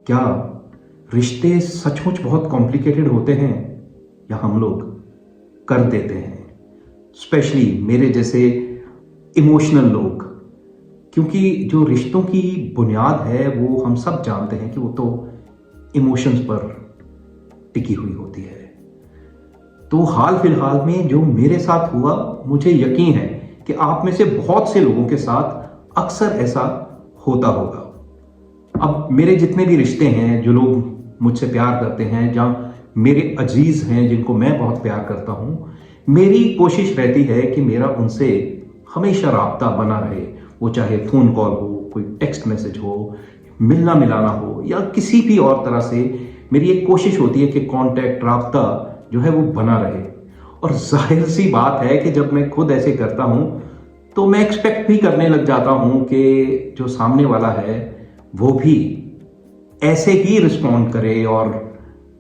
क्या रिश्ते सचमुच बहुत कॉम्प्लिकेटेड होते हैं या हम लोग कर देते हैं, स्पेशली मेरे जैसे इमोशनल लोग? क्योंकि जो रिश्तों की बुनियाद है वो हम सब जानते हैं कि वो तो इमोशंस पर टिकी हुई होती है। तो हाल फिलहाल में जो मेरे साथ हुआ, मुझे यकीन है कि आप में से बहुत से लोगों के साथ अक्सर ऐसा होता होगा। अब मेरे जितने भी रिश्ते हैं, जो लोग मुझसे प्यार करते हैं, जहाँ मेरे अजीज हैं जिनको मैं बहुत प्यार करता हूं, मेरी कोशिश रहती है कि मेरा उनसे हमेशा राब्ता बना रहे। वो चाहे फोन कॉल हो, कोई टेक्स्ट मैसेज हो, मिलना मिलाना हो, या किसी भी और तरह से मेरी एक कोशिश होती है कि कांटेक्ट, राब्ता जो है वो बना रहे। और जाहिर सी बात है कि जब मैं खुद ऐसे करता हूं तो मैं एक्सपेक्ट भी करने लग जाता हूं कि जो सामने वाला है वो भी ऐसे ही रिस्पॉन्ड करे और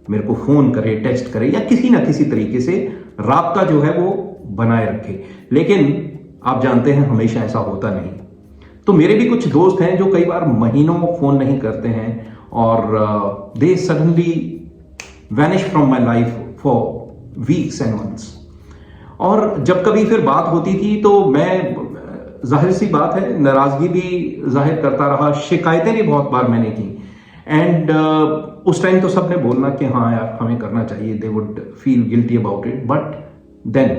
मेरे को फोन करे, टेक्स्ट करे, या किसी ना किसी तरीके से राब्ता जो है वो बनाए रखे। लेकिन आप जानते हैं हमेशा ऐसा होता नहीं। तो मेरे भी कुछ दोस्त हैं जो कई बार महीनों फोन नहीं करते हैं और they suddenly vanish from my life for weeks and months. और जब कभी फिर बात होती थी तो मैं, जाहिर सी बात है, नाराजगी भी जाहिर करता रहा, शिकायतें भी बहुत बार मैंने की। एंड उस टाइम तो सबने बोलना कि हाँ यार हमें करना चाहिए, they would feel guilty about it. But then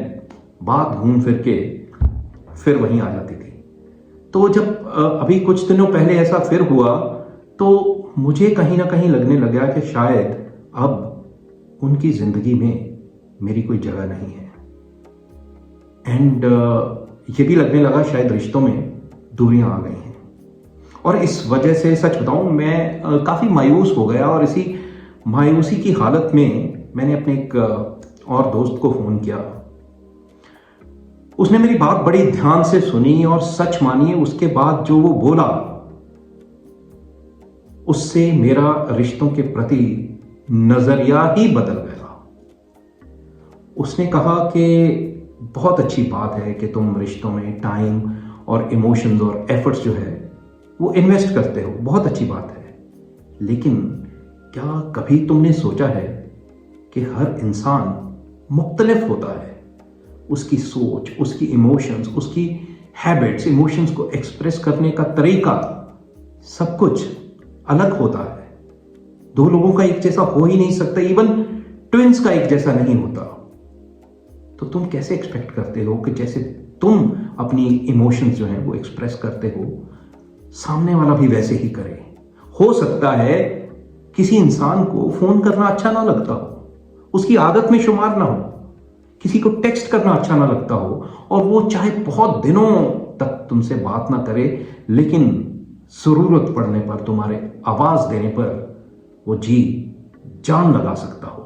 बात घूम फिर के फिर वहीं आ जाती थी। तो जब अभी कुछ दिनों पहले ऐसा फिर हुआ तो मुझे कहीं ना कहीं लगने लगा कि शायद अब उनकी जिंदगी में मेरी कोई जगह नहीं है। एंड ये भी लगने लगा शायद रिश्तों में दूरियां आ गई हैं। और इस वजह से सच बताऊं, मैं काफी मायूस हो गया। और इसी मायूसी की हालत में मैंने अपने एक और दोस्त को फोन किया। उसने मेरी बात बड़ी ध्यान से सुनी और सच मानिए उसके बाद जो वो बोला, उससे मेरा रिश्तों के प्रति नजरिया ही बदल गया। उसने कहा कि बहुत अच्छी बात है कि तुम रिश्तों में टाइम और इमोशंस और एफर्ट्स जो है वो इन्वेस्ट करते हो, बहुत अच्छी बात है। लेकिन क्या कभी तुमने सोचा है कि हर इंसान मुख्तलिफ होता है? उसकी सोच, उसकी इमोशंस, उसकी हैबिट्स, इमोशंस को एक्सप्रेस करने का तरीका, सब कुछ अलग होता है। दो लोगों का एक जैसा हो ही नहीं सकता, इवन ट्विंस का एक जैसा नहीं होता। तो तुम कैसे एक्सपेक्ट करते हो कि जैसे तुम अपनी इमोशंस जो हैं वो एक्सप्रेस करते हो, सामने वाला भी वैसे ही करे? हो सकता है किसी इंसान को फोन करना अच्छा ना लगता हो, उसकी आदत में शुमार ना हो, किसी को टेक्स्ट करना अच्छा ना लगता हो, और वो चाहे बहुत दिनों तक तुमसे बात ना करे, लेकिन जरूरत पड़ने पर, तुम्हारे आवाज देने पर वो जी जान लगा सकता हो।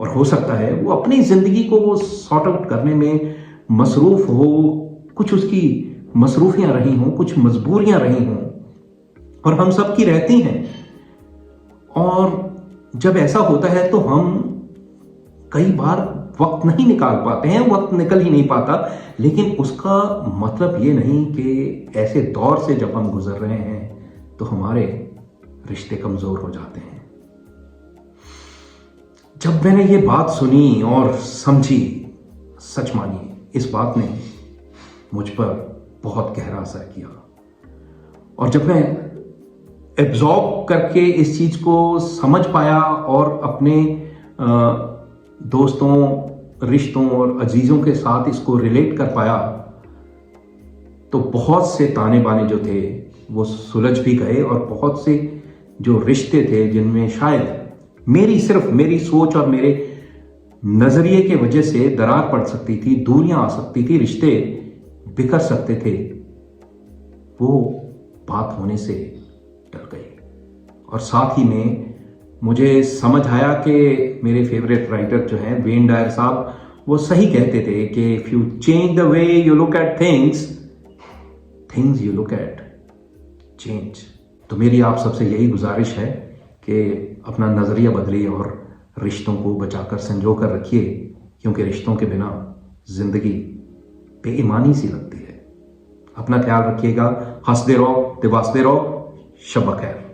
और हो सकता है वो अपनी जिंदगी को वो सॉर्ट आउट करने में मसरूफ हो, कुछ उसकी मसरूफियां रही हों, कुछ मजबूरियां रही हों, और हम सब की रहती हैं। और जब ऐसा होता है तो हम कई बार वक्त नहीं निकाल पाते हैं, वक्त निकल ही नहीं पाता। लेकिन उसका मतलब ये नहीं कि ऐसे दौर से जब हम गुजर रहे हैं तो हमारे रिश्ते कमजोर हो जाते हैं। जब मैंने ये बात सुनी और समझी, सच मानिए इस बात ने मुझ पर बहुत गहरा असर किया। और जब मैं एब्जॉर्ब करके इस चीज को समझ पाया और अपने दोस्तों, रिश्तों और अजीजों के साथ इसको रिलेट कर पाया, तो बहुत से ताने बाने जो थे वो सुलझ भी गए। और बहुत से जो रिश्ते थे जिनमें शायद सिर्फ मेरी सोच और मेरे नजरिए के वजह से दरार पड़ सकती थी, दूरियां आ सकती थी, रिश्ते बिखर सकते थे, वो बात होने से टल गई। और साथ ही में मुझे समझ आया कि मेरे फेवरेट राइटर जो हैं वेन डायर साहब, वो सही कहते थे कि if you change the way you look at things, things you look at change. तो मेरी आप सबसे यही गुजारिश है कि अपना नजरिया बदलिए और रिश्तों को बचाकर संजो कर रखिए, क्योंकि रिश्तों के बिना जिंदगी बेईमानी सी लगती है। अपना ख्याल रखिएगा, हंसते रहो, दिवासते रहो। शब खैर।